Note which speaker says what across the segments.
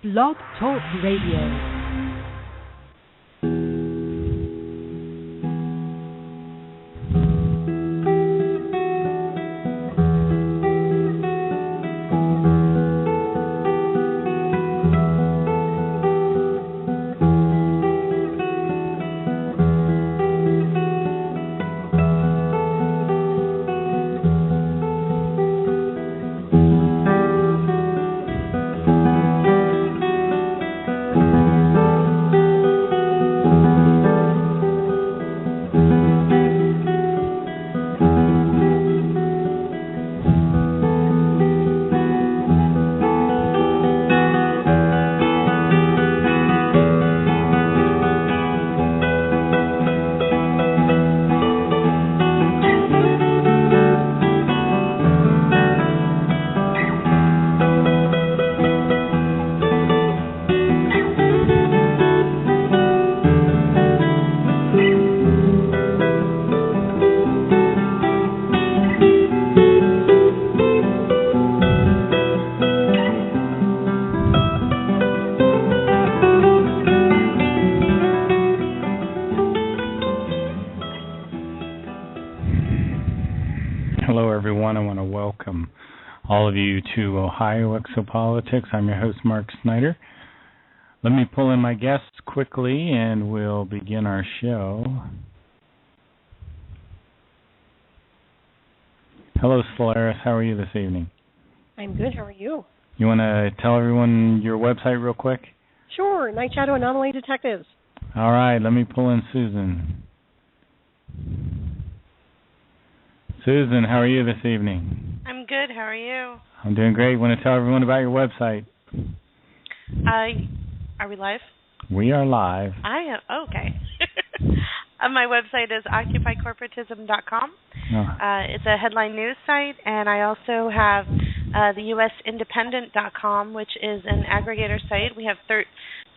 Speaker 1: Blog Talk Radio. To Ohio Exopolitics. I'm your host, Mark Snyder. Let me pull in my guests quickly and we'll begin our show. Hello, Solaris. How are you this evening?
Speaker 2: I'm good. How are you?
Speaker 1: You want to tell everyone your website real quick?
Speaker 2: Sure. Night Shadow Anomaly Detectives.
Speaker 1: All right. Let me pull in Susan. Susan, how are you this evening?
Speaker 3: I'm good. How are you?
Speaker 1: I'm doing great. Want to tell everyone about your website?
Speaker 3: Are we live?
Speaker 1: We are live.
Speaker 3: I am. Okay. My website is occupycorporatism.com. It's a headline news site, and I also have the USindependent.com, which is an aggregator site. We have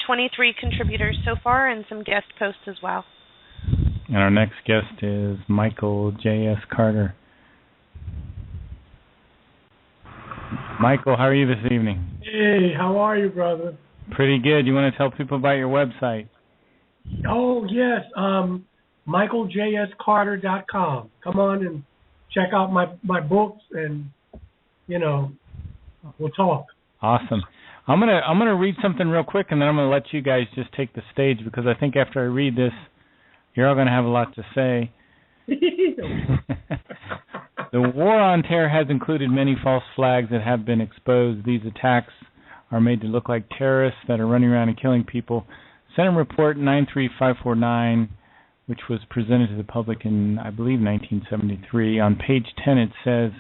Speaker 3: 23 contributors so far and some guest posts as well.
Speaker 1: And our next guest is Michael J.S. Carter. Michael, how are you this evening?
Speaker 4: Hey, how are you, brother?
Speaker 1: Pretty good. You want to tell people about your website?
Speaker 4: Oh, yes. MichaelJSCarter.com. Come on and check out my books and, we'll talk.
Speaker 1: Awesome. I'm gonna read something real quick, and then I'm going to let you guys just take the stage, because I think after I read this, you're all going to have a lot to say. The war on terror has included many false flags that have been exposed. These attacks are made to look like terrorists that are running around and killing people. Senate Report 93549, which was presented to the public in, I believe, 1973. On page 10 it says,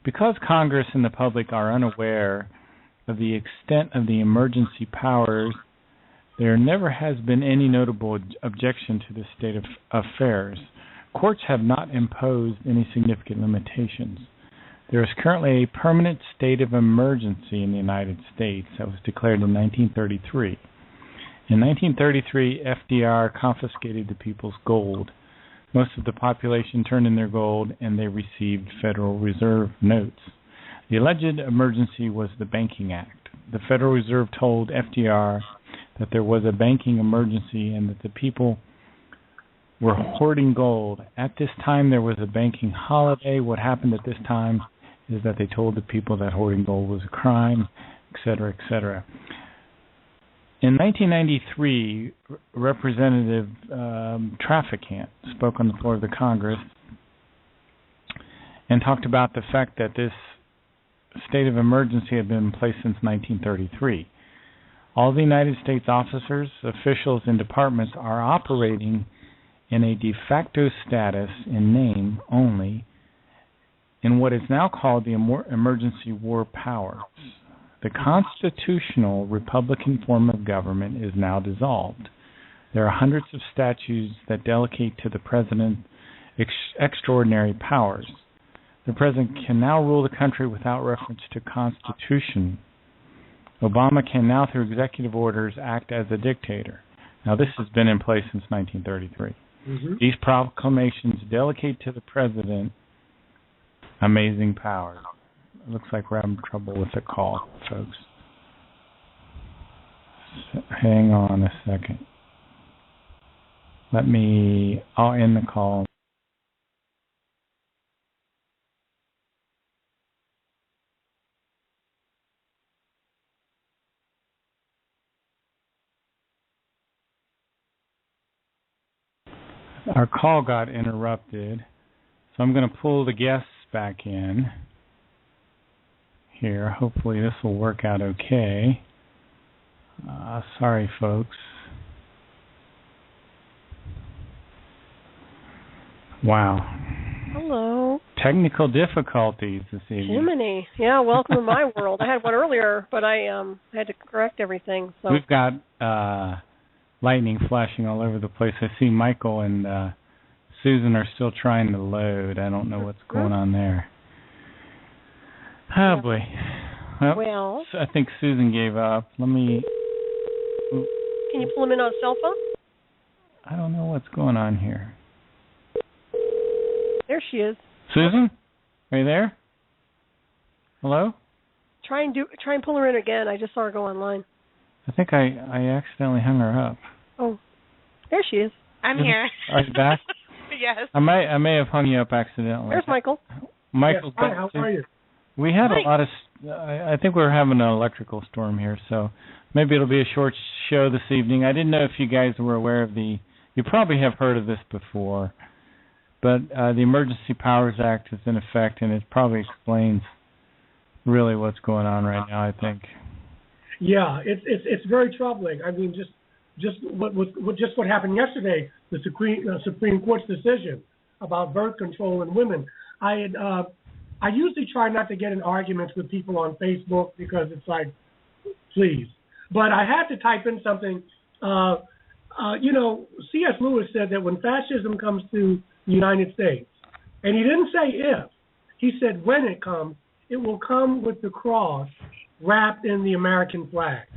Speaker 1: because Congress and the public are unaware of the extent of the emergency powers, there never has been any notable objection to this state of affairs. Courts have not imposed any significant limitations. There is currently a permanent state of emergency in the United States that was declared in 1933. In 1933, F.D.R. confiscated the people's gold. Most of the population turned in their gold, and they received Federal Reserve notes. The alleged emergency was the Banking Act. The Federal Reserve told F.D.R. that there was a banking emergency and that the people were hoarding gold. At this time, there was a banking holiday. What happened at this time is that they told the people that hoarding gold was a crime, etc., etc. In 1993, Representative Traficant spoke on the floor of the Congress and talked about the fact that this state of emergency had been in place since 1933. All the United States officers, officials, and departments are operating in a de facto status in name only in what is now called the emergency war powers. The constitutional Republican form of government is now dissolved. There are hundreds of statutes that delegate to the president extraordinary powers. The president can now rule the country without reference to Constitution. Obama can now, through executive orders, act as a dictator. Now, this has been in place since 1933. Mm-hmm. These proclamations delegate to the president amazing powers. It looks like we're having trouble with the call, folks. Hang on a second. I'll end the call. Our call got interrupted, so I'm going to pull the guests back in here. Hopefully this will work out okay. Sorry, folks. Wow.
Speaker 2: Hello.
Speaker 1: Technical difficulties this evening.
Speaker 2: Jiminy. Yeah, welcome to my world. I had one earlier, but I had to correct everything. So
Speaker 1: we've got lightning flashing all over the place. I see Michael and Susan are still trying to load. I don't know what's going on there. Oh, boy. Well, I think Susan gave up. Can
Speaker 2: you pull him in on a cell phone?
Speaker 1: I don't know what's going on here.
Speaker 2: There she is.
Speaker 1: Susan? Are you there? Hello?
Speaker 2: Try and pull her in again. I just saw her go online.
Speaker 1: I think I accidentally hung her up.
Speaker 2: Oh, there she is.
Speaker 3: I'm here.
Speaker 1: Are you back?
Speaker 3: Yes.
Speaker 1: I may have hung you up accidentally.
Speaker 2: There's Michael.
Speaker 1: Michael,
Speaker 4: yes. Hi, how are you?
Speaker 1: We had a lot of. I think we're having an electrical storm here, so maybe it'll be a short show this evening. I didn't know if you guys were aware of you probably have heard of this before, but the Emergency Powers Act is in effect, and it probably explains really what's going on right now, I think.
Speaker 4: Yeah, it's very troubling. I mean, just what happened yesterday, the Supreme Court's decision about birth control in women. I usually try not to get in arguments with people on Facebook because it's like, please. But I had to type in something. C.S. Lewis said that when fascism comes to the United States, and he didn't say if, he said when it comes, it will come with the cross wrapped in the American flag.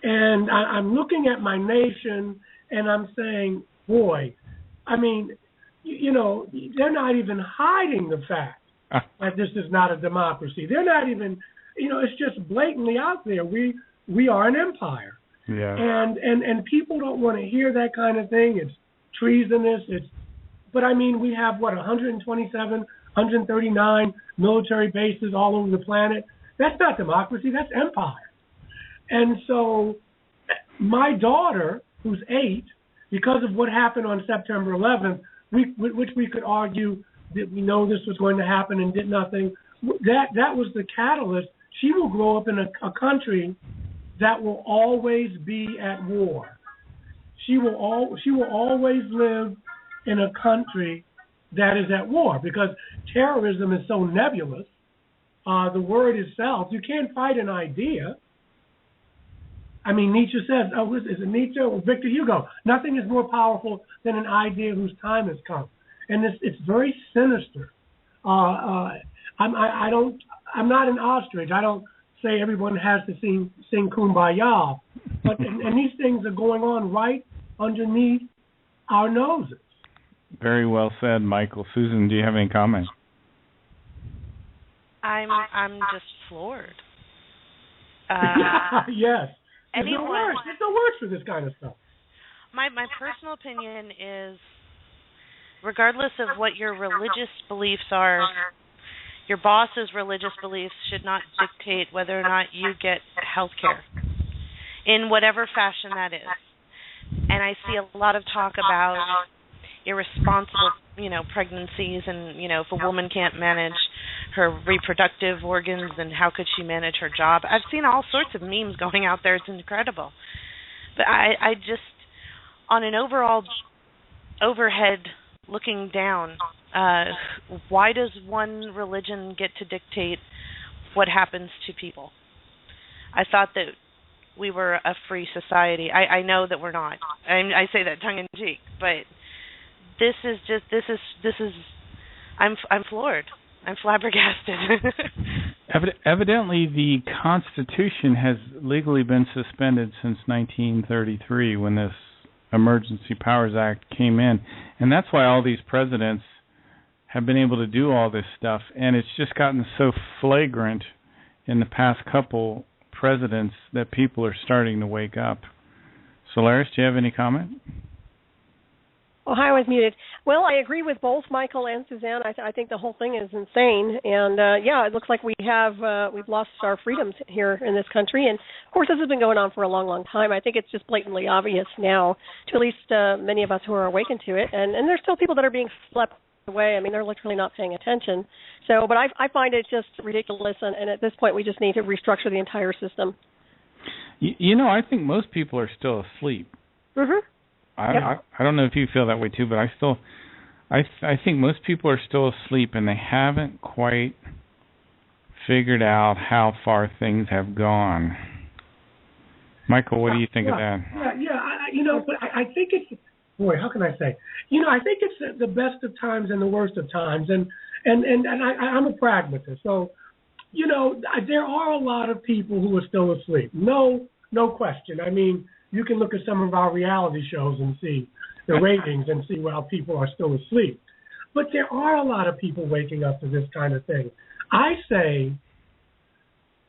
Speaker 4: And I'm looking at my nation, and I'm saying, boy, I mean, they're not even hiding the fact that this is not a democracy. They're not even, it's just blatantly out there. We are an empire.
Speaker 1: Yeah.
Speaker 4: And people don't want to hear that kind of thing. It's treasonous. But I mean, we have 127, 139 military bases all over the planet. That's not democracy. That's empire. And so my daughter, who's 8, because of what happened on September 11th, which we could argue that we know this was going to happen and did nothing, that was the catalyst. She will grow up in a country that will always be at war. She will always live in a country that is at war because terrorism is so nebulous. The word itself, you can't fight an idea. I mean, Nietzsche says, is it Nietzsche or Victor Hugo? Nothing is more powerful than an idea whose time has come. And it's very sinister. I'm not an ostrich. I don't say everyone has to sing Kumbaya. But and these things are going on right underneath our noses.
Speaker 1: Very well said, Michael. Susan, do you have any comments?
Speaker 3: I'm just floored.
Speaker 4: Yes. There's no words for this kind of stuff.
Speaker 3: My personal opinion is, regardless of what your religious beliefs are, your boss's religious beliefs should not dictate whether or not you get health care, in whatever fashion that is. And I see a lot of talk about irresponsible, pregnancies, and, if a woman can't manage her reproductive organs, then how could she manage her job? I've seen all sorts of memes going out there. It's incredible. But I just, on an overall overhead looking down, why does one religion get to dictate what happens to people? I thought that we were a free society. I know that we're not. I say that tongue in cheek, but this is I'm floored. I'm flabbergasted.
Speaker 1: Evidently, the Constitution has legally been suspended since 1933 when this Emergency Powers Act came in. And that's why all these presidents have been able to do all this stuff. And it's just gotten so flagrant in the past couple precedents that people are starting to wake up. Solaris, do you have any comment?
Speaker 2: Oh, hi, I was muted. Well, I agree with both Michael and Suzanne. I think the whole thing is insane, and it looks like we've lost our freedoms here in this country. And of course, this has been going on for a long, long time. I think it's just blatantly obvious now to at least many of us who are awakened to it. And there's still people that are being swept away. I mean, they're literally not paying attention. So, but I find it just ridiculous, and at this point, we just need to restructure the entire system.
Speaker 1: I think most people are still asleep.
Speaker 2: Mm-hmm.
Speaker 1: I don't know if you feel that way too, but I think most people are still asleep and they haven't quite figured out how far things have gone. Michael, what do you think of that?
Speaker 4: But I think it's, how can I say? I think it's the best of times and the worst of times, and I'm a pragmatist, so there are a lot of people who are still asleep. No question. I mean, you can look at some of our reality shows and see the ratings and see how people are still asleep. But there are a lot of people waking up to this kind of thing. I say,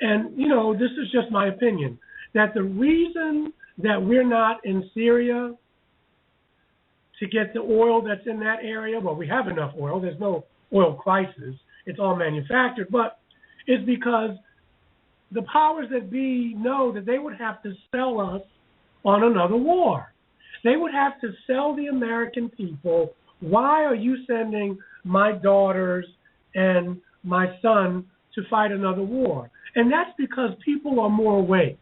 Speaker 4: and, this is just my opinion, that the reason that we're not in Syria to get the oil that's in that area, well, we have enough oil. There's no oil crisis. It's all manufactured. But it's because the powers that be know that they would have to sell us on another war. They would have to sell the American people, why are you sending my daughters and my son to fight another war? And that's because people are more awake.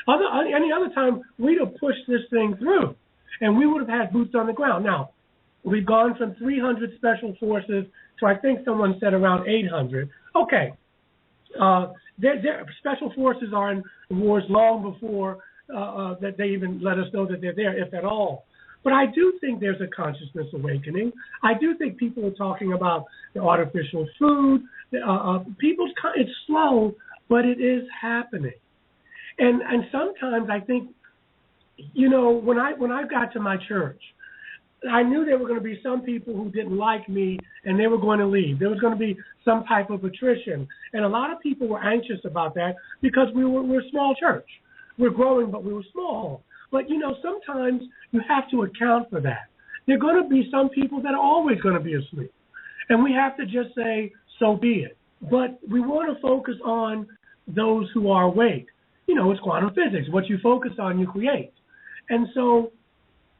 Speaker 4: Any other time, we'd have pushed this thing through, and we would have had boots on the ground. Now, we've gone from 300 special forces to, I think someone said, around 800. Okay. Special forces are in wars long before that they even let us know that they're there, if at all. But I do think there's a consciousness awakening. I do think people are talking about the artificial food. It's slow, but it is happening. And sometimes I think, when I got to my church, I knew there were going to be some people who didn't like me and they were going to leave. There was going to be some type of attrition. And a lot of people were anxious about that because we're a small church. We're growing, but we were small. But, sometimes you have to account for that. There are going to be some people that are always going to be asleep. And we have to just say, so be it. But we want to focus on those who are awake. It's quantum physics. What you focus on, you create. And so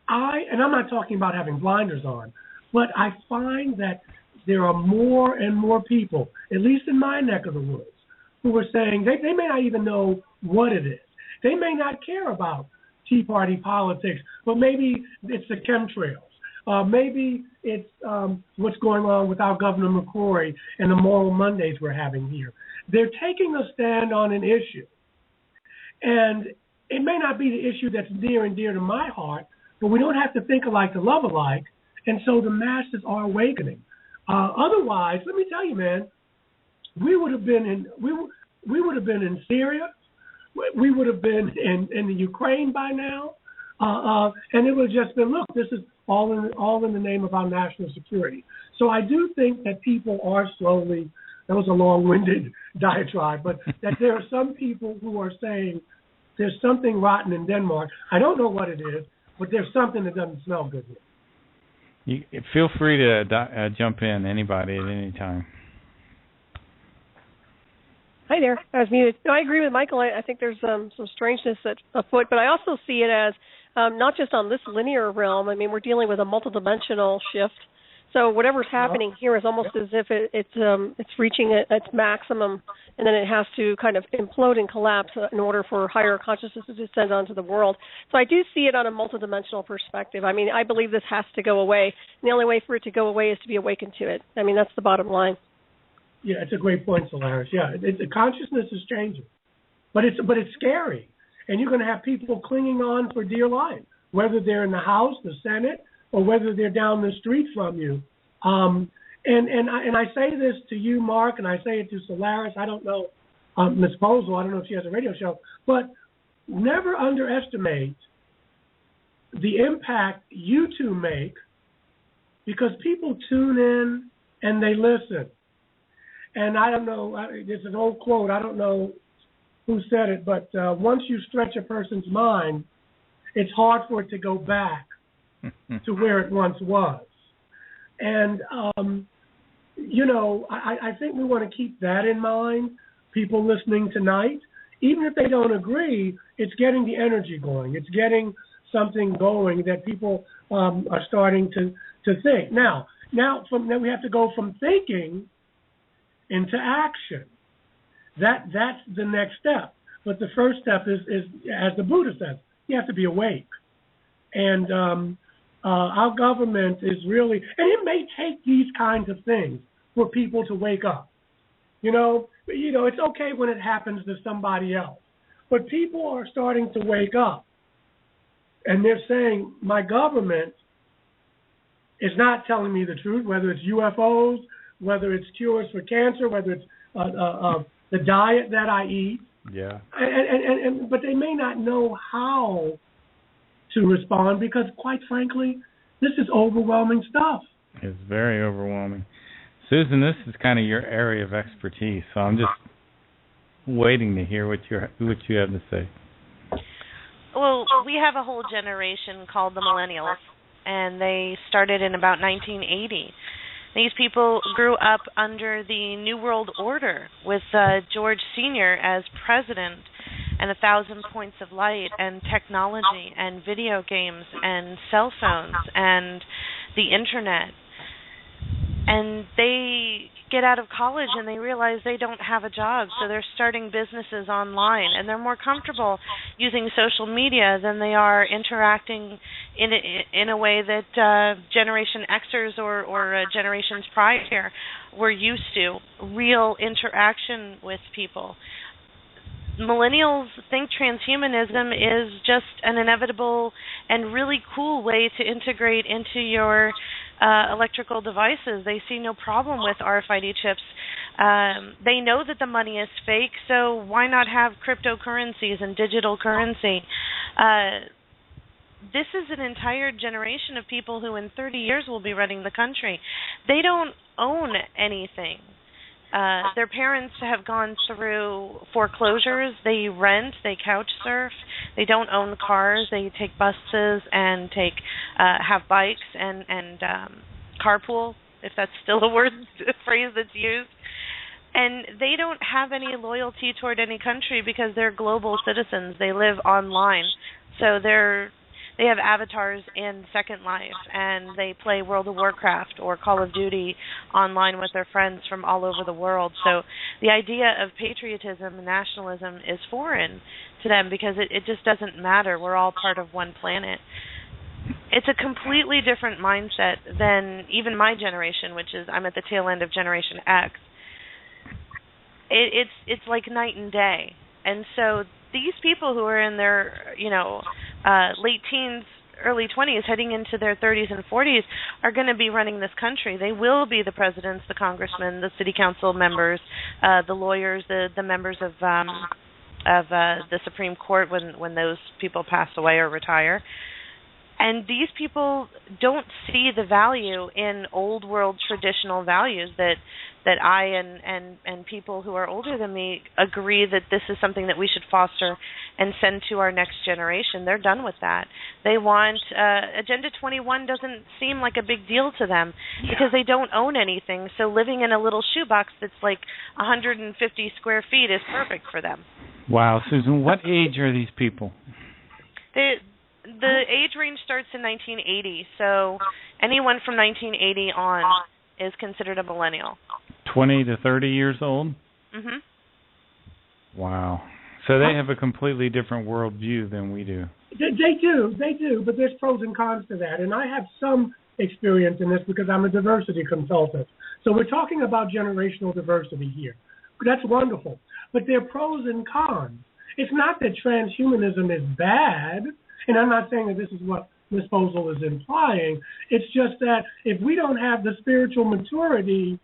Speaker 4: I'm not talking about having blinders on, but I find that there are more and more people, at least in my neck of the woods, who are saying they may not even know what it is. They may not care about Tea Party politics, but maybe it's the chemtrails. Maybe it's what's going on with our Governor McCrory and the Moral Mondays we're having here. They're taking a stand on an issue. And it may not be the issue that's near and dear to my heart, but we don't have to think alike to love alike. And so the masses are awakening. Otherwise, let me tell you, man, we would have been in Syria. We would have been in the Ukraine by now, and it would have just been, look, this is all in the name of our national security. So I do think that people are slowly, that was a long-winded diatribe, but that there are some people who are saying there's something rotten in Denmark. I don't know what it is, but there's something that doesn't smell good here.
Speaker 1: You feel free to jump in, anybody, at any time.
Speaker 2: Hi there. I was muted. No, I agree with Michael. I think there's some strangeness afoot, but I also see it as not just on this linear realm. I mean, we're dealing with a multidimensional shift. So whatever's happening here is almost as if it's reaching its maximum, and then it has to kind of implode and collapse in order for higher consciousness to descend onto the world. So I do see it on a multidimensional perspective. I mean, I believe this has to go away, and the only way for it to go away is to be awakened to it. I mean, that's the bottom line.
Speaker 4: Yeah, it's a great point, Solaris. Yeah, the consciousness is changing, but it's scary, and you're going to have people clinging on for dear life, whether they're in the House, the Senate, or whether they're down the street from you. And I say this to you, Mark, and I say it to Solaris. I don't know, Ms. Posel, I don't know if she has a radio show, but never underestimate the impact you two make, because people tune in and they listen. And I don't know, there's an old quote, I don't know who said it, but once you stretch a person's mind, it's hard for it to go back to where it once was. And, I think we want to keep that in mind, people listening tonight. Even if they don't agree, it's getting the energy going. It's getting something going that people are starting to think. Now then we have to go from thinking into action. That's the next step. But the first step is, as the Buddha says, you have to be awake. And our government is really, and it may take these kinds of things for people to wake up. It's okay when it happens to somebody else. But people are starting to wake up. And they're saying, my government is not telling me the truth, whether it's UFOs, whether it's cures for cancer, whether it's the diet that I eat.
Speaker 1: Yeah.
Speaker 4: But they may not know how to respond because, quite frankly, this is overwhelming stuff.
Speaker 1: It's very overwhelming. Susan, this is kind of your area of expertise, so I'm just waiting to hear what you have to say.
Speaker 3: Well, we have a whole generation called the millennials, and they started in about 1980. These people grew up under the New World Order with George Sr. as president, and 1,000 points of light and technology and video games and cell phones and the internet. And they get out of college and they realize they don't have a job, so they're starting businesses online, and they're more comfortable using social media than they are interacting in a way that Generation Xers or generations prior were used to, real interaction with people. Millennials think transhumanism is just an inevitable and really cool way to integrate into your electrical devices. They see no problem with RFID chips. They know that the money is fake, so why not have cryptocurrencies and digital currency? This is an entire generation of people who in 30 years will be running the country. They don't own anything. Their parents have gone through foreclosures. They rent, they couch surf. They don't own cars. They take buses and have bikes and carpool, if that's still a phrase that's used. And they don't have any loyalty toward any country because they're global citizens. They live online, so they have avatars in Second Life, and they play World of Warcraft or Call of Duty online with their friends from all over the world. So the idea of patriotism and nationalism is foreign to them because it just doesn't matter. We're all part of one planet. It's a completely different mindset than even my generation, which is I'm at the tail end of Generation X. It's like night and day. And so these people who are in their, late teens, early 20s, heading into their 30s and 40s, are going to be running this country. They will be the presidents, the congressmen, the city council members, the lawyers, the members of the Supreme Court when those people pass away or retire. And these people don't see the value in old world traditional values that I and people who are older than me agree that this is something that we should foster and send to our next generation. They're done with that. They want Agenda 21 doesn't seem like a big deal to them because they don't own anything. So living in a little shoebox that's like 150 square feet is perfect for them.
Speaker 1: Wow, Susan, what age are these people?
Speaker 3: The age range starts in 1980, so anyone from 1980 on is considered a millennial.
Speaker 1: 20 to 30 years old?
Speaker 3: Mhm.
Speaker 1: Wow. So they have a completely different worldview than we do.
Speaker 4: They do, but there's pros and cons to that. And I have some experience in this because I'm a diversity consultant. So we're talking about generational diversity here. That's wonderful. But there are pros and cons. It's not that transhumanism is bad, and I'm not saying that this is what Ms. Posel is implying. It's just that if we don't have the spiritual maturity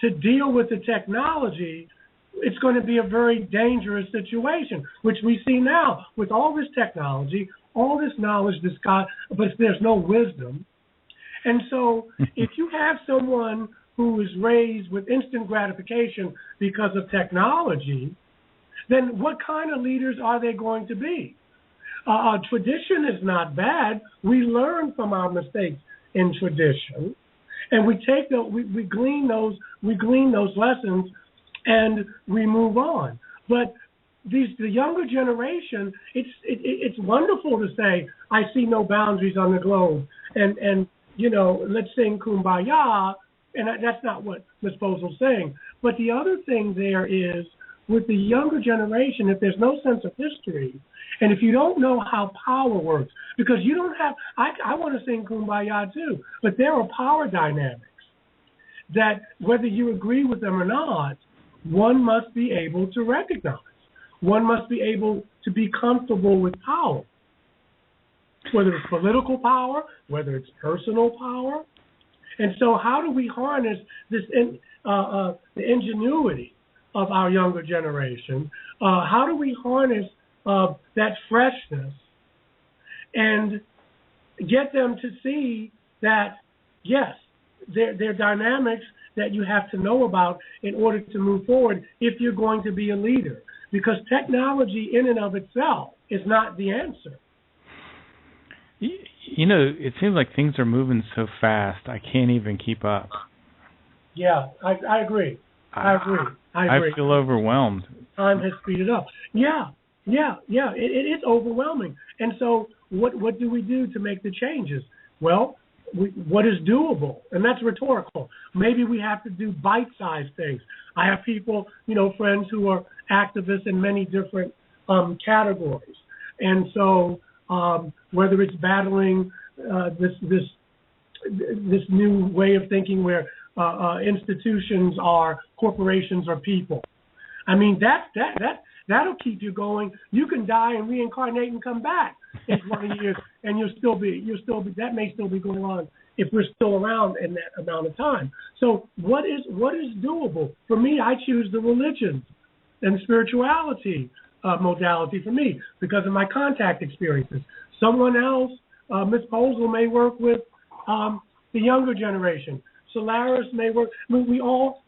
Speaker 4: to deal with the technology, it's going to be a very dangerous situation, which we see now with all this technology, all this knowledge, but there's no wisdom. And so if you have someone who is raised with instant gratification because of technology, then what kind of leaders are they going to be? Tradition is not bad. We learn from our mistakes in tradition, and we take we glean those lessons, and we move on. But the younger generation, it's wonderful to say, I see no boundaries on the globe, and let's sing Kumbaya, and that's not what Ms. Bozel's saying. But the other thing there is, with the younger generation, if there's no sense of history, and if you don't know how power works, because you don't have, I want to sing Kumbaya too, but there are power dynamics that whether you agree with them or not, one must be able to recognize. One must be able to be comfortable with power, whether it's political power, whether it's personal power. And so how do we harness this the ingenuity of our younger generation? How do we harness that freshness and get them to see that, yes, there are dynamics that you have to know about in order to move forward if you're going to be a leader? Because technology in and of itself is not the answer.
Speaker 1: It seems like things are moving so fast, I can't even keep up.
Speaker 4: Yeah, I agree. I
Speaker 1: feel overwhelmed.
Speaker 4: Time has speeded up. Yeah. It is overwhelming. And so what do we do to make the changes? Well, what is doable? And that's rhetorical. Maybe we have to do bite-sized things. I have people, friends who are activists in many different categories. And so whether it's battling this new way of thinking where institutions are corporations or people. I mean, that'll keep you going. You can die and reincarnate and come back in 20 years, and you'll still be that may still be going on if we're still around in that amount of time. So what is doable? For me, I choose the religion and spirituality modality for me because of my contact experiences. Someone else, Ms. Posel, may work with the younger generation. Solaris may work. I mean, we all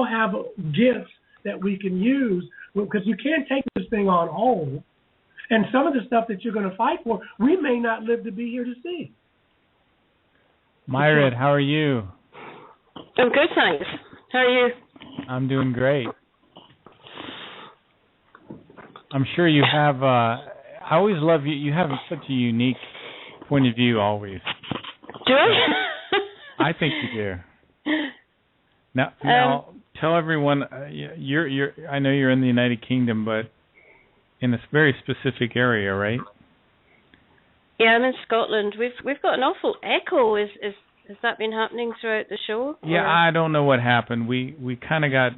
Speaker 4: have gifts that we can use because you can't take this thing on hold. And some of the stuff that you're going to fight for, we may not live to be here to see.
Speaker 1: Myred, how are you?
Speaker 5: I'm good, thanks. How are you?
Speaker 1: I'm doing great. I'm sure you have, I always love you. You have such a unique point of view always.
Speaker 5: Do I?
Speaker 1: I think you do. Now tell everyone, you're. I know you're in the United Kingdom, but in a very specific area, right?
Speaker 5: Yeah, I'm in Scotland. We've got an awful echo. Has that been happening throughout the show?
Speaker 1: Yeah, I don't know what happened. We kind of got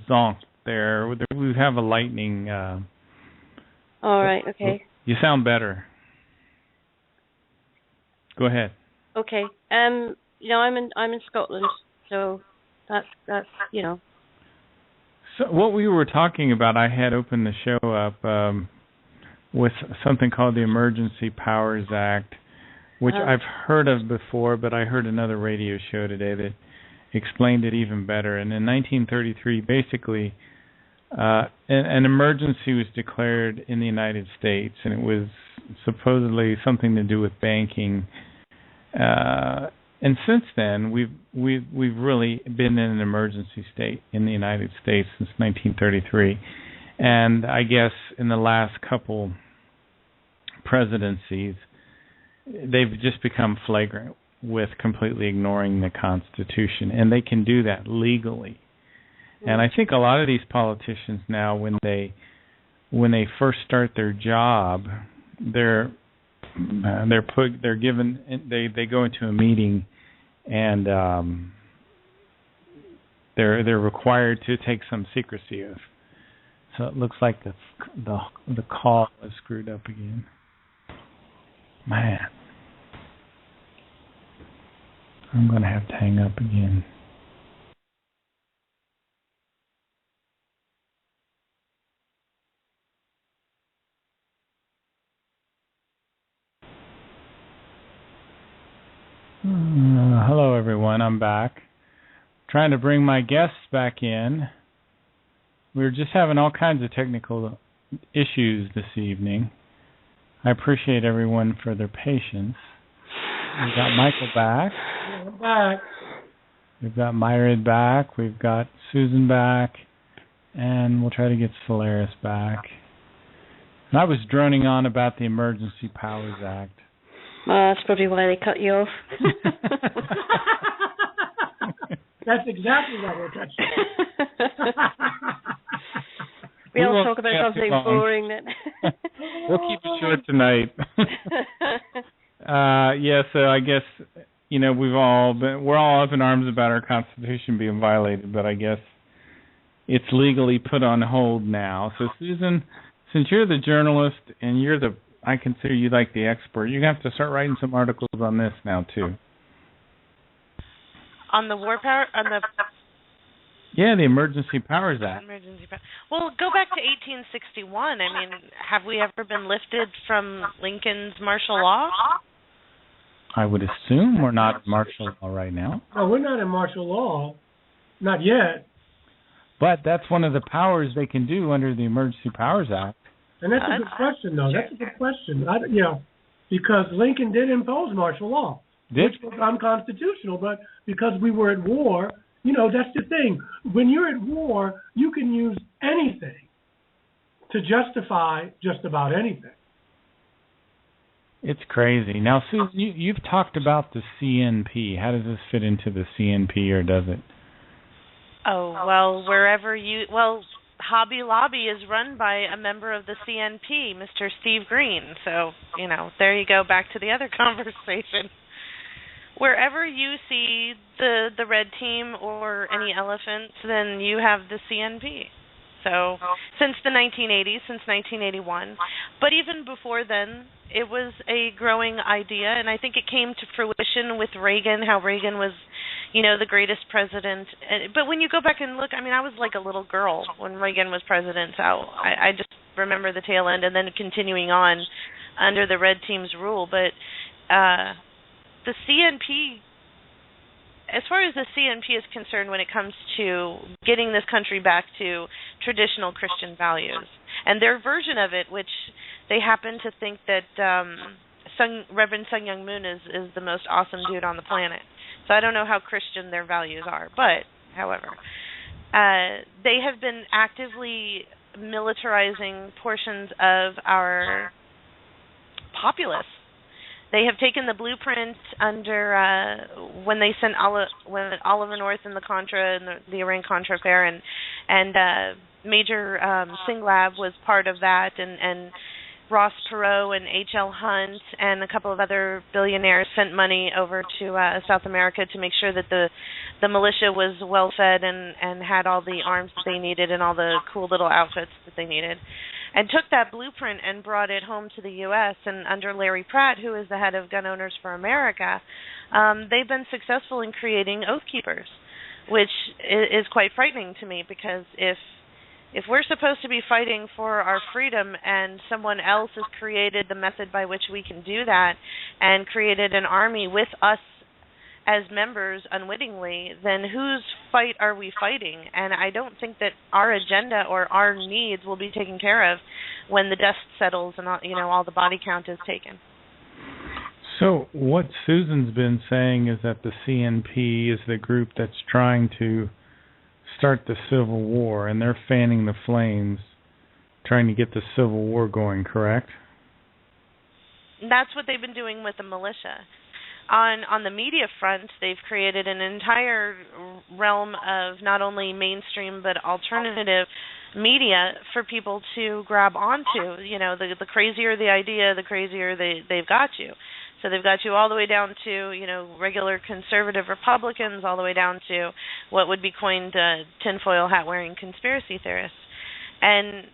Speaker 1: zonked there. We have a lightning.
Speaker 5: All right. Okay.
Speaker 1: You sound better. Go ahead.
Speaker 5: Okay. I'm in Scotland, so that's.
Speaker 1: So what we were talking about, I had opened the show up with something called the Emergency Powers Act, which I've heard of before, but I heard another radio show today that explained it even better. And in 1933, basically, an emergency was declared in the United States, and it was supposedly something to do with banking. And since then, we've really been in an emergency state in the United States since 1933, and I guess in the last couple presidencies, they've just become flagrant with completely ignoring the Constitution, and they can do that legally. And I think a lot of these politicians now, when they first start their job, they go into a meeting, and they're required to take some secrecy oath. So it looks like the call is screwed up again. Man, I'm going to have to hang up again. Hello, everyone. I'm back. Trying to bring my guests back in. We're just having all kinds of technical issues this evening. I appreciate everyone for their patience. We've got Michael back.
Speaker 4: I'm back.
Speaker 1: We've got Myrid back. We've got Susan back. And we'll try to get Solaris back. And I was droning on about the Emergency Powers Act.
Speaker 5: That's probably why they cut you off.
Speaker 4: That's exactly why they cut you off.
Speaker 5: We all talk about something boring.
Speaker 1: We'll keep it short tonight. So I guess, we're all up in arms about our Constitution being violated, but I guess it's legally put on hold now. So Susan, since you're the journalist and I consider you like the expert, you have to start writing some articles on this now too.
Speaker 3: On the war power,
Speaker 1: the Emergency Powers Act.
Speaker 3: Well, go back to 1861. I mean, have we ever been lifted from Lincoln's martial law?
Speaker 1: I would assume we're not in martial law right now.
Speaker 4: No, we're not in martial law. Not yet.
Speaker 1: But that's one of the powers they can do under the Emergency Powers Act.
Speaker 4: And that's a good question, though. That's a good question. Because Lincoln did impose martial law, which was unconstitutional. But because we were at war, that's the thing. When you're at war, you can use anything to justify just about anything.
Speaker 1: It's crazy. Now, Susan, you've talked about the CNP. How does this fit into the CNP, or does it?
Speaker 3: Oh, well, Hobby Lobby is run by a member of the CNP, Mr. Steve Green. So, there you go, back to the other conversation. Wherever you see the red team or any elephants, then you have the CNP. So, since the 1980s, since 1981. But even before then, it was a growing idea, and I think it came to fruition with Reagan, how Reagan was, the greatest president. But when you go back and look, I was like a little girl when Reagan was president, so I just remember the tail end and then continuing on under the red team's rule. But the CNP, as far as the CNP is concerned, when it comes to getting this country back to traditional Christian values, and their version of it, which they happen to think that Reverend Sun Myung Moon is the most awesome dude on the planet. So I don't know how Christian their values are, but, however, they have been actively militarizing portions of our populace. They have taken the blueprint under when they sent Oliver North and the Contra and the Iran-Contra affair, and Major Singlab was part of that, and Ross Perot and H.L. Hunt and a couple of other billionaires sent money over to South America to make sure that the militia was well fed and had all the arms that they needed and all the cool little outfits that they needed, and took that blueprint and brought it home to the U.S. And under Larry Pratt, who is the head of Gun Owners for America, they've been successful in creating Oath Keepers, which is quite frightening to me, because if we're supposed to be fighting for our freedom and someone else has created the method by which we can do that and created an army with us as members unwittingly, then whose fight are we fighting? And I don't think that our agenda or our needs will be taken care of when the dust settles and all the body count is taken.
Speaker 1: So what Susan's been saying is that the CNP is the group that's trying to start the Civil War, and they're fanning the flames, trying to get the Civil War going, correct?
Speaker 3: That's what they've been doing with the militia. On the media front, they've created an entire realm of not only mainstream but alternative media for people to grab onto. The crazier the idea, the crazier they've got you. So they've got you all the way down to, regular conservative Republicans, all the way down to what would be coined tinfoil hat-wearing conspiracy theorists. And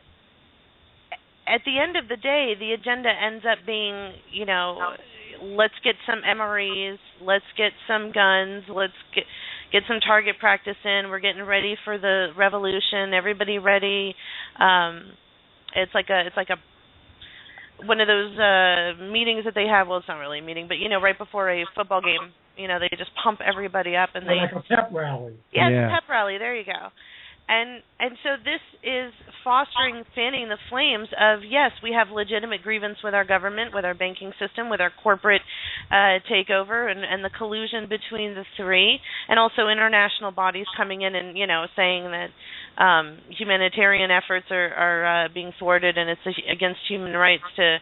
Speaker 3: at the end of the day, the agenda ends up being, let's get some MREs, let's get some guns, let's get some target practice in. We're getting ready for the revolution. Everybody ready? It's like a one of those meetings that they have. Well, it's not really a meeting, but right before a football game, they just pump everybody up and
Speaker 4: like a pep rally.
Speaker 3: Yeah, it's a pep rally. There you go. And so this is fostering, fanning the flames of, yes, we have legitimate grievance with our government, with our banking system, with our corporate takeover and the collusion between the three, and also international bodies coming in and, saying that humanitarian efforts are being thwarted and it's against human rights to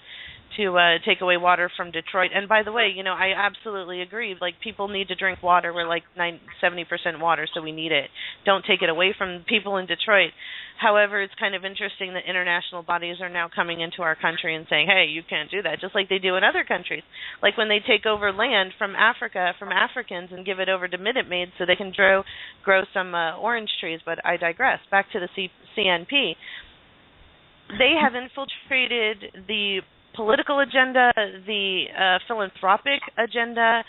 Speaker 3: take away water from Detroit. And by the way, I absolutely agree. Like, people need to drink water. We're like 70% water, so we need it. Don't take it away from people in Detroit. However, it's kind of interesting that international bodies are now coming into our country and saying, hey, you can't do that, just like they do in other countries. Like when they take over land from Africa, from Africans, and give it over to Minute Maids so they can grow some orange trees. But I digress. Back to the CNP. They have infiltrated the political agenda, the philanthropic agenda,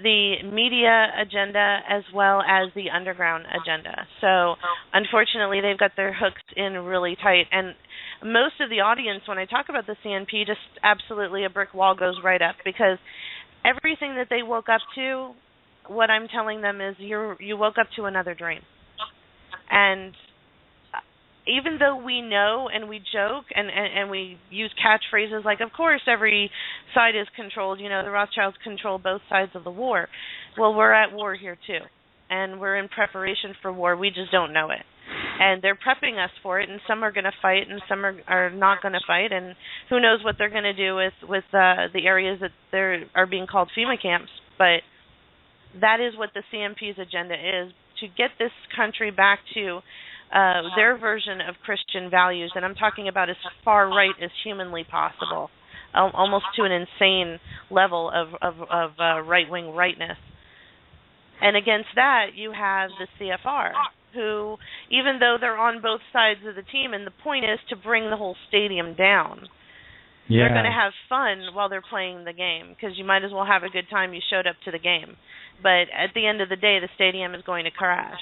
Speaker 3: the media agenda, as well as the underground agenda. So, unfortunately, they've got their hooks in really tight. And most of the audience, when I talk about the CNP, just absolutely a brick wall goes right up, because everything that they woke up to, what I'm telling them is you woke up to another dream. And even though we know and we joke and we use catchphrases like, of course, every side is controlled, the Rothschilds control both sides of the war. Well, we're at war here too, and we're in preparation for war. We just don't know it. And they're prepping us for it, and some are going to fight and some are not going to fight, and who knows what they're going to do with the areas that are being called FEMA camps. But that is what the CNP's agenda is, to get this country back to their version of Christian values, and I'm talking about as far right as humanly possible, almost to an insane level of right-wing rightness. And against that, you have the CFR, who, even though they're on both sides of the team, and the point is to bring the whole stadium down, they're going to have fun while they're playing the game, because you might as well have a good time. You showed up to the game. But at the end of the day, the stadium is going to crash.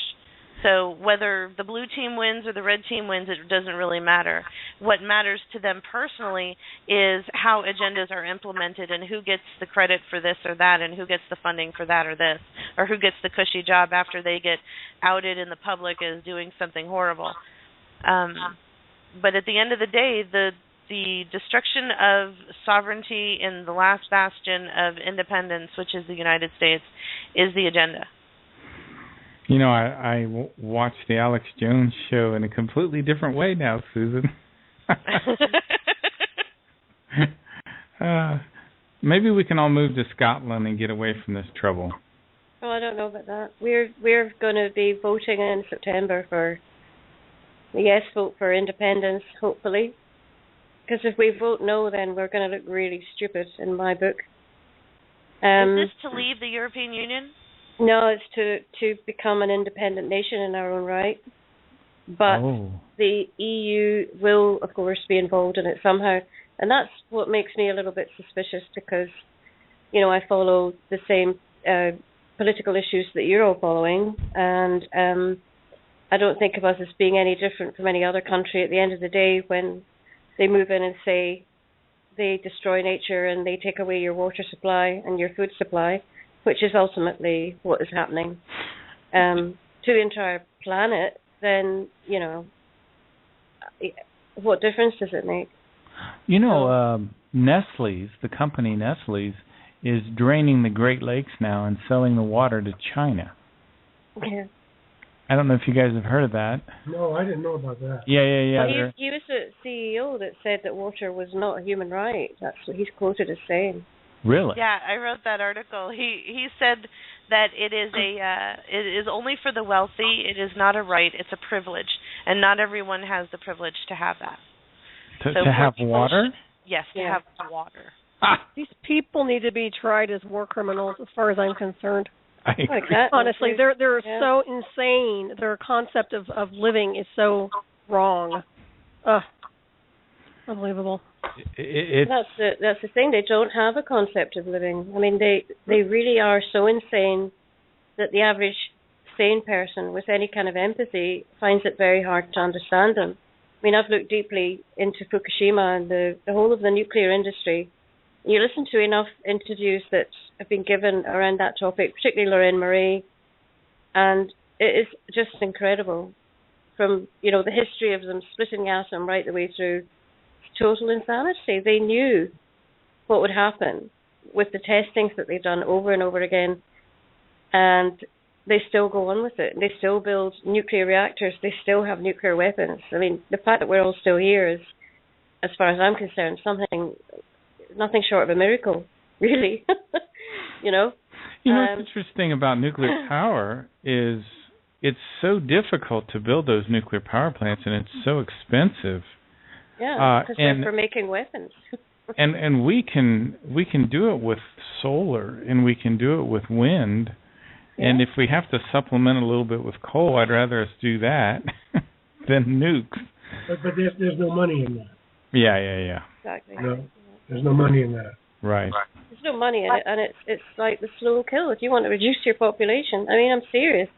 Speaker 3: So whether the blue team wins or the red team wins, it doesn't really matter. What matters to them personally is how agendas are implemented and who gets the credit for this or that, and who gets the funding for that or this, or who gets the cushy job after they get outed in the public as doing something horrible. But at the end of the day, the destruction of sovereignty in the last bastion of independence, which is the United States, is the agenda.
Speaker 1: I watch the Alex Jones show in a completely different way now, Susan. Maybe we can all move to Scotland and get away from this trouble.
Speaker 5: Oh, I don't know about that. We're going to be voting in September for the yes vote for independence, hopefully. Because if we vote no, then we're going to look really stupid in my book.
Speaker 3: Is this to leave the European Union?
Speaker 5: No, it's to become an independent nation in our own right. But the EU will, of course, be involved in it somehow. And that's what makes me a little bit suspicious, because, I follow the same political issues that you're all following. And I don't think of us as being any different from any other country. At the end of the day, when they move in and say they destroy nature and they take away your water supply and your food supply, which is ultimately what is happening to the entire planet, then, what difference does it make?
Speaker 1: Nestle's, the company Nestle's, is draining the Great Lakes now and selling the water to China.
Speaker 5: Yeah.
Speaker 1: I don't know if you guys have heard of that.
Speaker 4: No, I didn't know about that.
Speaker 1: Yeah.
Speaker 5: Well, he was the CEO that said that water was not a human right. That's what he's quoted as saying.
Speaker 1: Really?
Speaker 3: Yeah, I wrote that article. He said that it is only for the wealthy. It is not a right. It's a privilege, and not everyone has the privilege to have that.
Speaker 1: To have water?
Speaker 3: Yes, to have water.
Speaker 2: These people need to be tried as war criminals, as far as I'm concerned.
Speaker 1: I agree.
Speaker 5: Like that,
Speaker 2: honestly, they're so insane. Their concept of living is so wrong. Unbelievable.
Speaker 5: That's the thing. They don't have a concept of living. I mean, they really are so insane that the average sane person with any kind of empathy finds it very hard to understand them. I mean, I've looked deeply into Fukushima and the whole of the nuclear industry. You listen to enough interviews that have been given around that topic, particularly Lorraine Marie, and it is just incredible from the history of them splitting the atom right the way through total insanity. They knew what would happen with the testings that they've done over and over again, and they still go on with it. They still build nuclear reactors. They still have nuclear weapons. I mean, the fact that we're all still here is, as far as I'm concerned, nothing short of a miracle, really.
Speaker 1: What's interesting about nuclear power is it's so difficult to build those nuclear power plants, and it's so expensive.
Speaker 5: Yeah, because they're for making weapons.
Speaker 1: and we can do it with solar, and we can do it with wind. Yeah. And if we have to supplement a little bit with coal, I'd rather us do that than nukes.
Speaker 4: But there's no money in that.
Speaker 1: Yeah.
Speaker 5: Exactly.
Speaker 4: No, there's no money in that.
Speaker 1: Right.
Speaker 5: There's no money in it, and it's like the slow kill. If you want to reduce your population, I mean, I'm serious.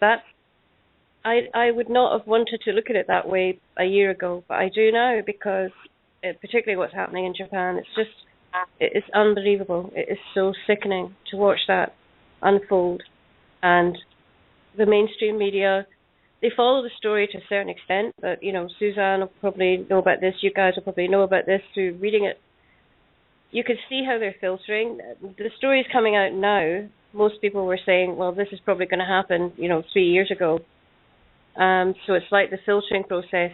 Speaker 5: I would not have wanted to look at it that way a year ago, but I do now because, particularly what's happening in Japan, it's unbelievable. It is so sickening to watch that unfold. And the mainstream media, they follow the story to a certain extent, but, Suzanne will probably know about this, you guys will probably know about this through reading it. You can see how they're filtering. The story is coming out now. Most people were saying, well, this is probably going to happen, 3 years ago. So it's like the filtering process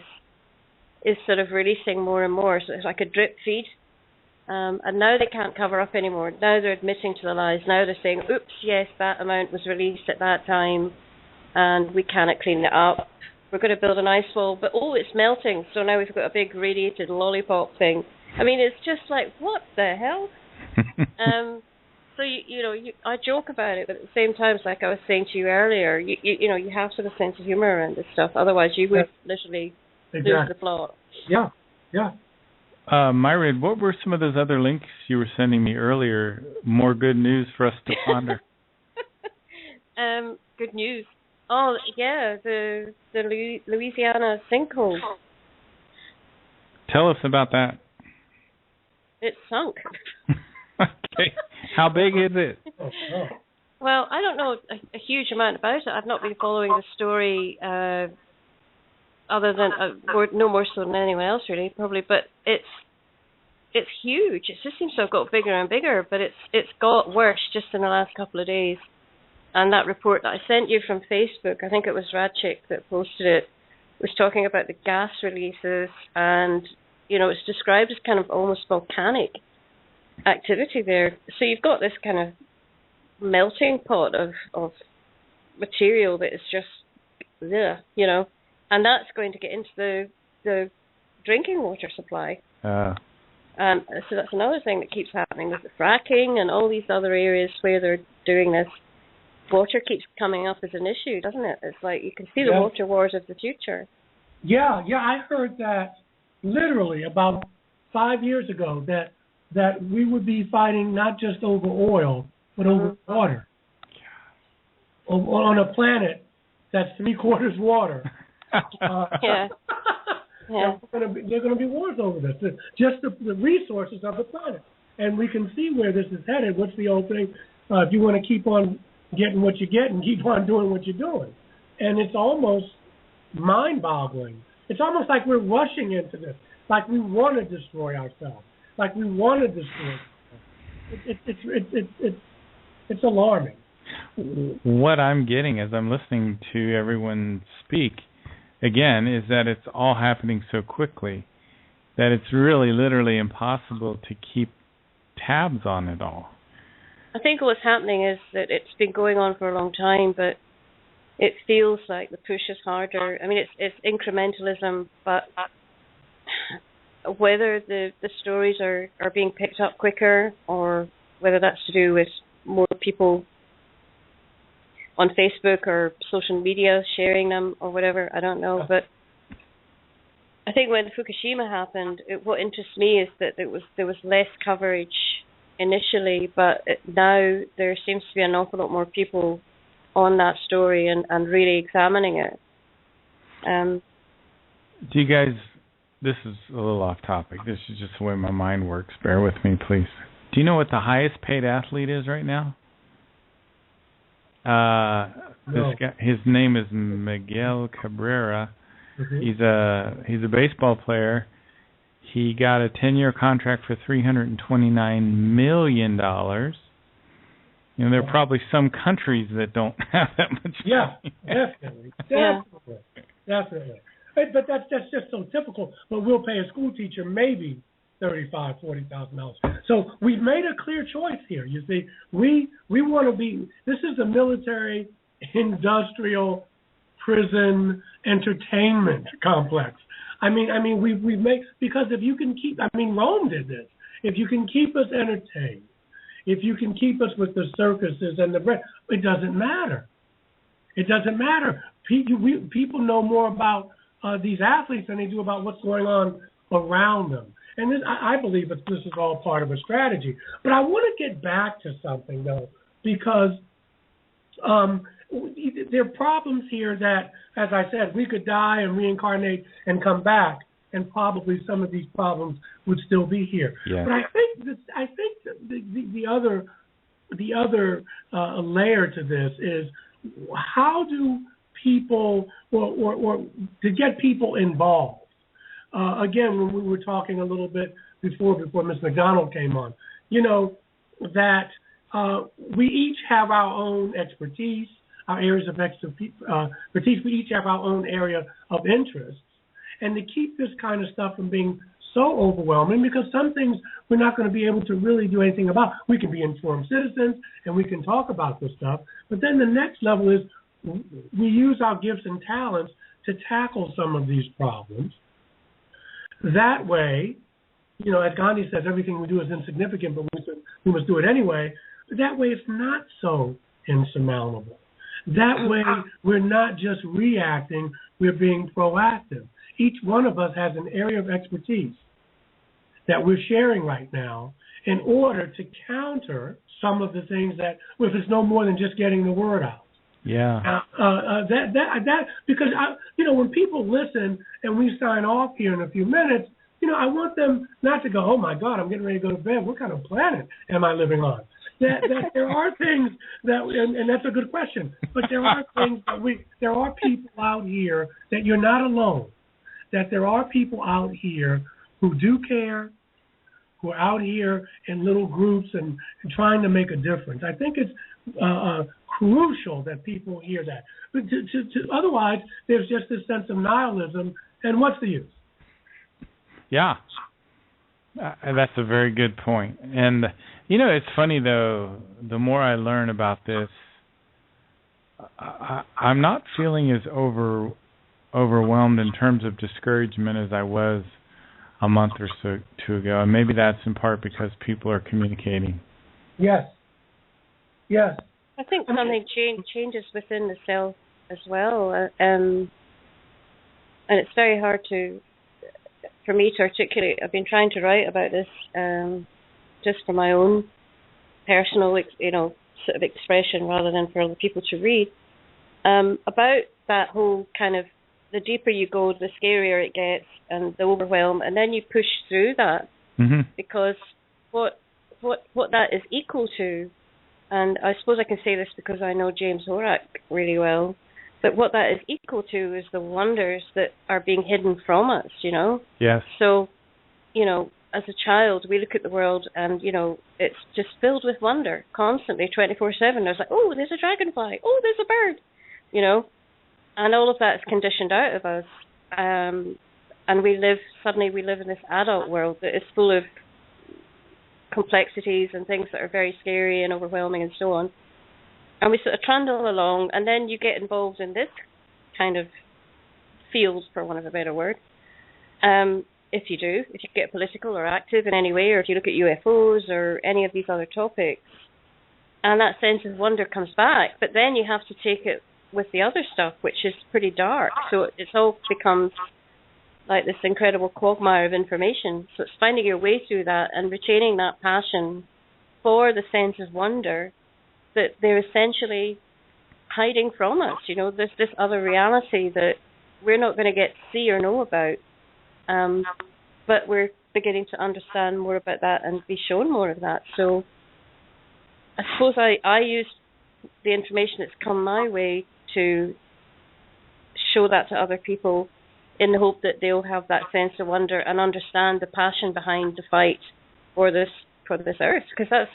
Speaker 5: is sort of releasing more and more. So it's like a drip feed. And now they can't cover up anymore. Now they're admitting to the lies. Now they're saying, oops, yes, that amount was released at that time, and we cannot clean it up. We're going to build an ice wall, but it's melting. So now we've got a big radiated lollipop thing. I mean, it's just like, what the hell? So I joke about it, but at the same time, it's like I was saying to you earlier, you have sort of sense of humor around this stuff. Otherwise, you would literally lose the plot.
Speaker 4: Yeah.
Speaker 1: Myra, what were some of those other links you were sending me earlier? More good news for us to ponder.
Speaker 5: Good news. Oh yeah, the Louisiana sinkhole.
Speaker 1: Tell us about that.
Speaker 5: It sunk.
Speaker 1: Okay. How big is it?
Speaker 5: Well, I don't know a huge amount about it. I've not been following the story other than no more so than anyone else really, probably. But it's huge. It just seems to have got bigger and bigger. But it's got worse just in the last couple of days. And that report that I sent you from Facebook, I think it was Radchick that posted it, was talking about the gas releases, and it's described as kind of almost volcanic activity there. So you've got this kind of melting pot of material that is just there, and that's going to get into the drinking water supply. So that's another thing that keeps happening with the fracking and all these other areas where they're doing this. Water keeps coming up as an issue, doesn't it? It's like you can see the water wars of the future.
Speaker 4: Yeah, I heard that literally about 5 years ago that we would be fighting not just over oil, but over water. On a planet that's 3/4 water.
Speaker 5: Yeah.
Speaker 4: There are going to be wars over this. Just the resources of the planet. And we can see where this is headed. What's the old thing? If you want to keep on getting what you get and keep on doing what you're doing. And it's almost mind-boggling. It's almost like we're rushing into this, like we want to destroy ourselves, like we want to destroy. It's alarming.
Speaker 1: What I'm getting as I'm listening to everyone speak, again, is that it's all happening so quickly that it's really literally impossible to keep tabs on it all.
Speaker 5: I think what's happening is that it's been going on for a long time, but it feels like the push is harder. I mean, it's incrementalism, but whether the stories are being picked up quicker, or whether that's to do with more people on Facebook or social media sharing them or whatever, I don't know. But I think when Fukushima happened, what interests me is that there was less coverage initially, but now there seems to be an awful lot more people on that story and really examining it.
Speaker 1: Do you guys, this is a little off topic, this is just the way my mind works, bear with me please. Do you know what the highest paid athlete is right now?
Speaker 4: No.
Speaker 1: This guy, his name is Miguel Cabrera.
Speaker 4: Mm-hmm.
Speaker 1: He's a baseball player. He got a 10-year contract for $329 million. There are probably some countries that don't have that much money.
Speaker 4: Definitely. Definitely. But that's just so typical. But we'll pay a school teacher maybe $35,000-$40,000. So we've made a clear choice here. You see, we want to be. This is a military, industrial, prison, entertainment complex. I mean, we've made, because if you can keep. I mean, Rome did this. If you can keep us entertained, if you can keep us with the circuses and the bread, it doesn't matter. It doesn't matter. People know more about these athletes than they do about what's going on around them. And this, I believe that this is all part of a strategy. But I want to get back to something, though, because there are problems here that, as I said, we could die and reincarnate and come back, and probably some of these problems would still be here.
Speaker 1: Yeah.
Speaker 4: But I think the other layer to this is, how do people, or to get people involved? Again, when we were talking a little bit before Ms. McDonald came on, that we each have our own expertise, our areas of expertise. We each have our own area of interest. And to keep this kind of stuff from being so overwhelming, because some things we're not going to be able to really do anything about. We can be informed citizens and we can talk about this stuff. But then the next level is we use our gifts and talents to tackle some of these problems. That way, as Gandhi says, everything we do is insignificant, but we must do it anyway. But that way it's not so insurmountable. That way we're not just reacting, we're being proactive. Each one of us has an area of expertise that we're sharing right now in order to counter some of the things that, if it's no more than just getting the word out.
Speaker 1: Yeah.
Speaker 4: Because when people listen and we sign off here in a few minutes, I want them not to go, oh my God, I'm getting ready to go to bed. What kind of planet am I living on? That there are things that, and that's a good question, but there are things that there are people out here that you're not alone. That there are people out here who do care, who are out here in little groups and trying to make a difference. I think it's crucial that people hear that. But otherwise, there's just this sense of nihilism, and what's the use?
Speaker 1: Yeah, that's a very good point. And, it's funny, though, the more I learn about this, I'm not feeling as overwhelmed in terms of discouragement as I was a month or so ago. And maybe that's in part because people are communicating.
Speaker 4: Yes.
Speaker 5: I think something changes within the self as well. And it's very hard for me to articulate. I've been trying to write about this just for my own personal, sort of expression rather than for other people to read, about that whole kind of, the deeper you go, the scarier it gets and the overwhelm, and then you push through that.
Speaker 1: Mm-hmm.
Speaker 5: Because what that is equal to, and I suppose I can say this because I know James Horak really well, but what that is equal to is the wonders that are being hidden from us,
Speaker 1: Yes.
Speaker 5: So, as a child, we look at the world and, it's just filled with wonder constantly, 24/7. There's like, oh, there's a dragonfly. Oh, there's a bird, and all of that is conditioned out of us. And we live in this adult world that is full of complexities and things that are very scary and overwhelming and so on. And we sort of trundle along, and then you get involved in this kind of field, for want of a better word. If you get political or active in any way, or if you look at UFOs or any of these other topics, and that sense of wonder comes back, but then you have to take it with the other stuff, which is pretty dark. So it all becomes like this incredible quagmire of information. So it's finding your way through that and retaining that passion for the sense of wonder that they're essentially hiding from us. There's this other reality that we're not going to get to see or know about. But we're beginning to understand more about that and be shown more of that. So I suppose I use the information that's come my way to show that to other people in the hope that they'll have that sense of wonder and understand the passion behind the fight for this earth. Because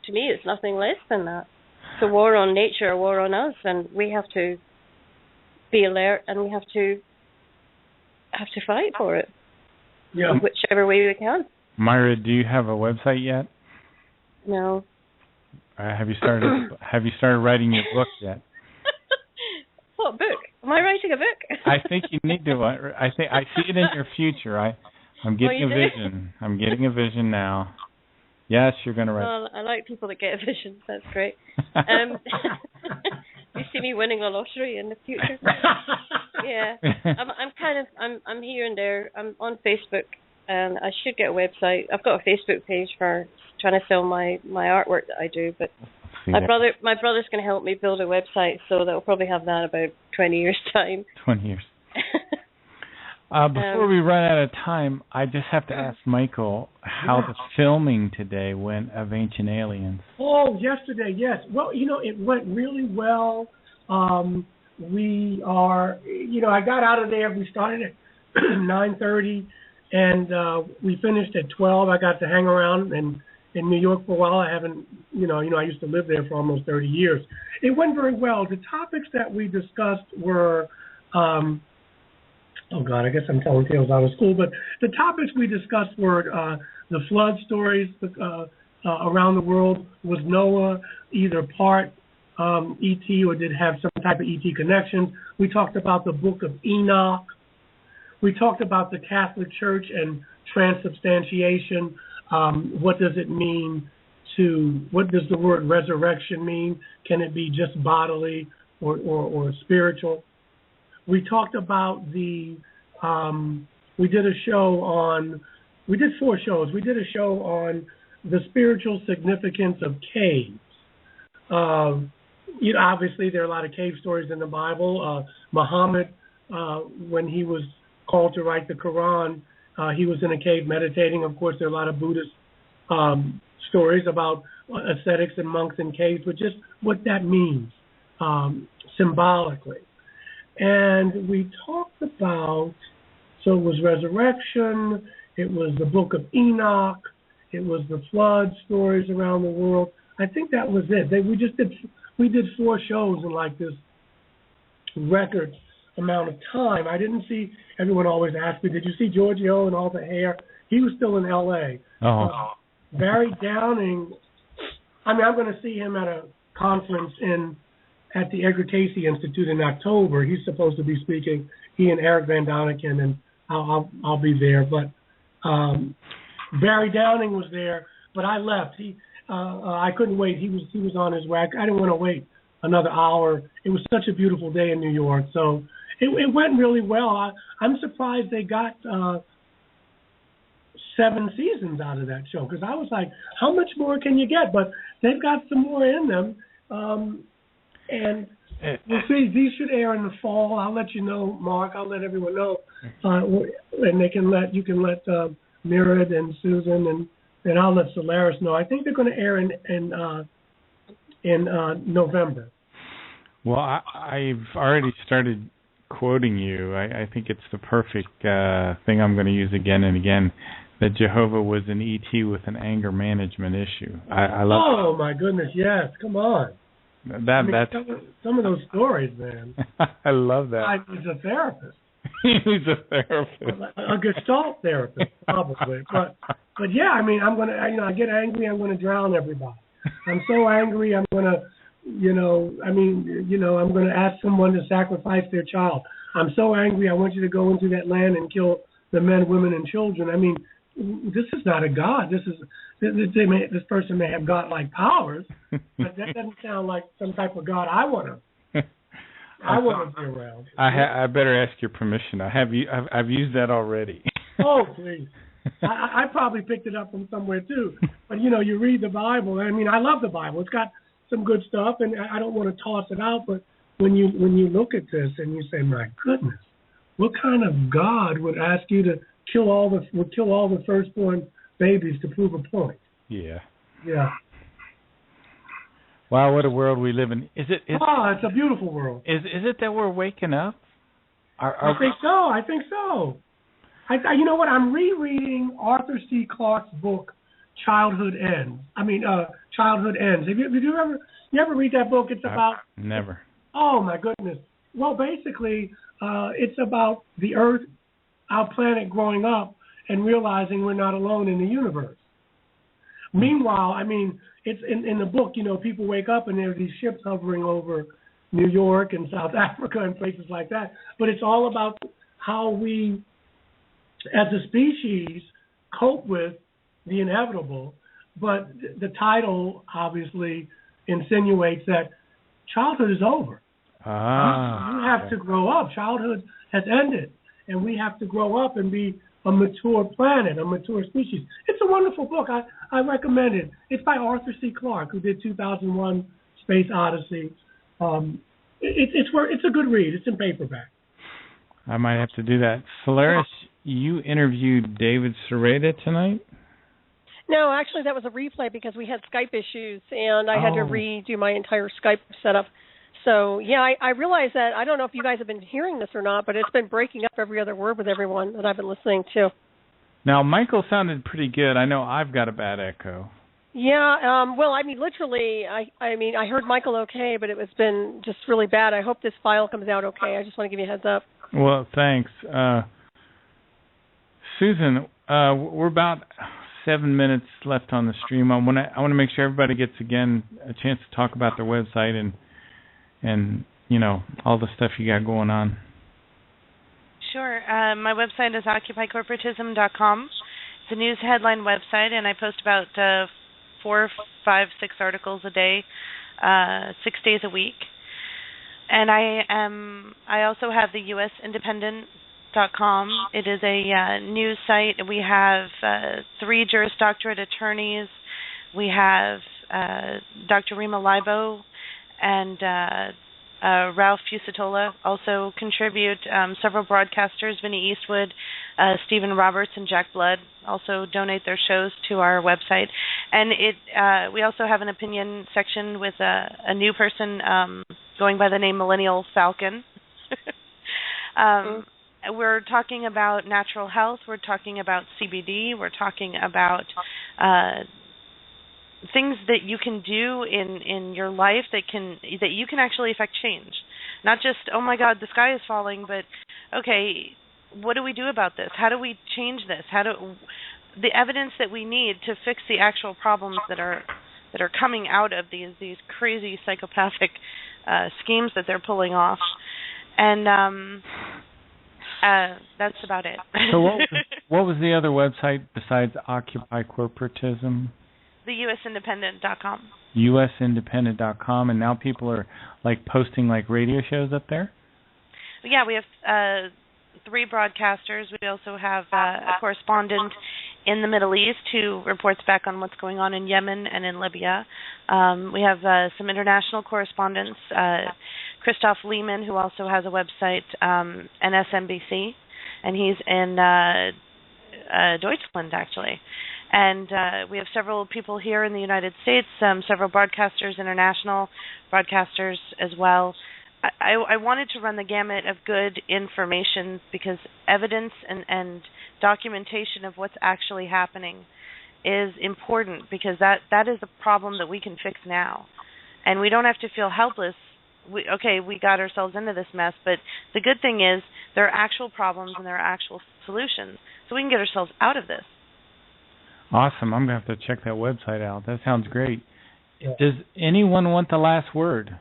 Speaker 5: to me, it's nothing less than that. It's a war on nature, a war on us, and we have to be alert, and we have to fight for it, whichever way we can.
Speaker 1: Myra, do you have a website yet?
Speaker 5: No.
Speaker 1: Have you started writing your book yet?
Speaker 5: What book? Am I writing a book?
Speaker 1: I think you need to. I see it in your future. I'm getting a vision. I'm getting a vision now. Yes, you're going to write.
Speaker 5: Well, I like people that get a vision. That's great. You see me winning a lottery in the future? Yeah. I'm here and there. I'm on Facebook, and I should get a website. I've got a Facebook page for trying to sell my artwork that I do, but my brother's going to help me build a website, so that will probably have that about 20 years' time.
Speaker 1: 20 years. Before we run out of time, I just have to ask Michael how the filming today went of Ancient Aliens.
Speaker 4: Oh, yesterday, yes. Well, it went really well. We are, I got out of there. We started at 9:30, and we finished at 12. I got to hang around in New York for a while. I haven't, I used to live there for almost 30 years. It went very well. The topics that we discussed were, oh God, I guess I'm telling tales out of school, but the topics we discussed were the flood stories around the world. Was Noah either part E.T. or did have some type of E.T. connection? We talked about the Book of Enoch. We talked about the Catholic Church and transubstantiation. What does it mean what does the word resurrection mean? Can it be just bodily or spiritual? We talked about we did 4 shows. We did a show on the spiritual significance of caves. Obviously, there are a lot of cave stories in the Bible. Muhammad, when he was called to write the Quran, he was in a cave meditating. Of course, there are a lot of Buddhist stories about ascetics and monks in caves, but just what that means symbolically. And we talked about, so it was resurrection, it was the Book of Enoch, it was the flood stories around the world. I think that was it. We did 4 shows in like this record amount of time. I didn't see, everyone always asks me, did you see Giorgio and all the hair? He was still in L.A. Barry Downing, I'm going to see him at a conference at the Edgar Cayce Institute in October. He's supposed to be speaking. He and Eric Van Doniken, and I'll be there. But Barry Downing was there, but I left. I couldn't wait. He was on his way. I didn't want to wait another hour. It was such a beautiful day in New York, so it went really well. I'm surprised they got 7 seasons out of that show, because I was like, how much more can you get? But they've got some more in them. And we'll see. These should air in the fall. I'll let you know, Mark. I'll let everyone know, and you can let Mirad and Susan and I'll let Solaris know. I think they're going to air in November.
Speaker 1: Well, I've already started quoting you. I think it's the perfect thing I'm going to use again and again. That Jehovah was an ET with an anger management issue. I love.
Speaker 4: Oh my goodness! Yes, come on.
Speaker 1: That's
Speaker 4: some of those stories, man.
Speaker 1: I love that.
Speaker 4: He's a therapist.
Speaker 1: He's a therapist.
Speaker 4: A Gestalt therapist, probably. But yeah, I mean, I'm gonna, I get angry, I'm gonna drown everybody. I'm so angry, I'm gonna, I'm gonna ask someone to sacrifice their child. I'm so angry, I want you to go into that land and kill the men, women, and children. I mean, this is not a God. This person may have God-like powers, but that doesn't sound like some type of God I want to be around.
Speaker 1: I better ask your permission. I've used that already.
Speaker 4: Oh, please. I probably picked it up from somewhere too. But you read the Bible. I mean, I love the Bible. It's got some good stuff, and I don't want to toss it out. But when you look at this and you say, my goodness, what kind of God would ask you to kill all the firstborn babies to prove a point?
Speaker 1: Yeah.
Speaker 4: Yeah.
Speaker 1: Wow, what a world we live in. Is it?
Speaker 4: It's a beautiful world.
Speaker 1: Is it that we're waking up?
Speaker 4: I think so. You know what? I'm rereading Arthur C. Clarke's book, Childhood Ends. Childhood Ends. Have you ever read that book? It's about
Speaker 1: never.
Speaker 4: Oh my goodness. Well, basically, it's about the Earth, our planet, growing up and realizing we're not alone in the universe. Meanwhile, it's in the book. People wake up and there are these ships hovering over New York and South Africa and places like that. But it's all about how we, as a species, cope with the inevitable. But the title obviously insinuates that childhood is over. You have to grow up. Childhood has ended, and we have to grow up and be a mature planet, a mature species. It's a wonderful book. I recommend it. It's by Arthur C. Clarke, who did 2001: Space Odyssey. It's a good read. It's in paperback.
Speaker 1: I might have to do that. Solaris, you interviewed David Sereda tonight?
Speaker 2: No, actually, that was a replay because we had Skype issues, and I had to redo my entire Skype setup. So, yeah, I realize that. I don't know if you guys have been hearing this or not, but it's been breaking up every other word with everyone that I've been listening to.
Speaker 1: Now, Michael sounded pretty good. I know I've got a bad echo.
Speaker 2: Yeah, literally, I heard Michael okay, but it's been just really bad. I hope this file comes out okay. I just want to give you a heads up.
Speaker 1: Well, thanks. Susan, we're about 7 minutes left on the stream. I want to make sure everybody gets, again, a chance to talk about their website and all the stuff you got going on.
Speaker 3: Sure. My website is occupycorporatism.com. It's a news headline website, and I post about 4, 5, 6 articles a day, 6 days a week. And I also have the USindependent.com. It is a news site. We have 3 Juris Doctorate attorneys. We have Dr. Rima Libo and Ralph Fusatola also contribute. Several broadcasters, Vinnie Eastwood, Stephen Roberts, and Jack Blood, also donate their shows to our website. And we also have an opinion section with a new person going by the name Millennial Falcon. We're talking about natural health. We're talking about CBD. We're talking about things that you can do in your life that you can actually affect change. Not just, oh my God, the sky is falling, but okay, what do we do about this? How do we change this? The evidence that we need to fix the actual problems that are coming out of these crazy psychopathic schemes that they're pulling off. And that's about it.
Speaker 1: So what was the other website besides Occupy Corporatism?
Speaker 3: The USindependent.com.
Speaker 1: USindependent.com, and now people are posting radio shows up there?
Speaker 3: Yeah, we have 3 broadcasters. We also have a correspondent in the Middle East who reports back on what's going on in Yemen and in Libya. We have some international correspondents, Christoph Lehman, who also has a website, NSNBC, and he's in Deutschland, actually. And we have several people here in the United States, several broadcasters, international broadcasters as well. I wanted to run the gamut of good information because evidence and documentation of what's actually happening is important, because that is a problem that we can fix now. And we don't have to feel helpless. We got ourselves into this mess, but the good thing is there are actual problems and there are actual solutions, so we can get ourselves out of this.
Speaker 1: Awesome. I'm going to have to check that website out. That sounds great.
Speaker 4: Yeah.
Speaker 1: Does anyone want the last word?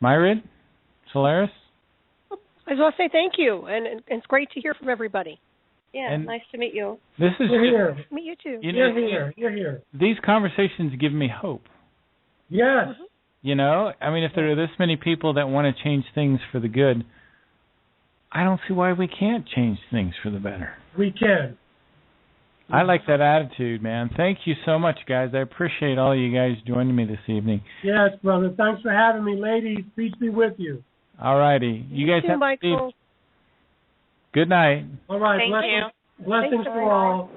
Speaker 1: Myrid? Solaris?
Speaker 2: I just want to say thank you, and it's great to hear from everybody.
Speaker 5: Yeah,
Speaker 1: and
Speaker 5: nice to meet you all.
Speaker 1: This is
Speaker 4: You're here.
Speaker 2: Meet you too.
Speaker 4: You're here.
Speaker 1: These conversations give me hope.
Speaker 4: Yes.
Speaker 1: If there are this many people that want to change things for the good, I don't see why we can't change things for the better.
Speaker 4: We can.
Speaker 1: I like that attitude, man. Thank you so much, guys. I appreciate all you guys joining me this evening.
Speaker 4: Yes, brother. Thanks for having me. Ladies, peace be with you.
Speaker 1: All righty. You guys have
Speaker 2: Michael.
Speaker 1: Good night.
Speaker 4: All right.
Speaker 3: Thank you.
Speaker 4: Blessings to all.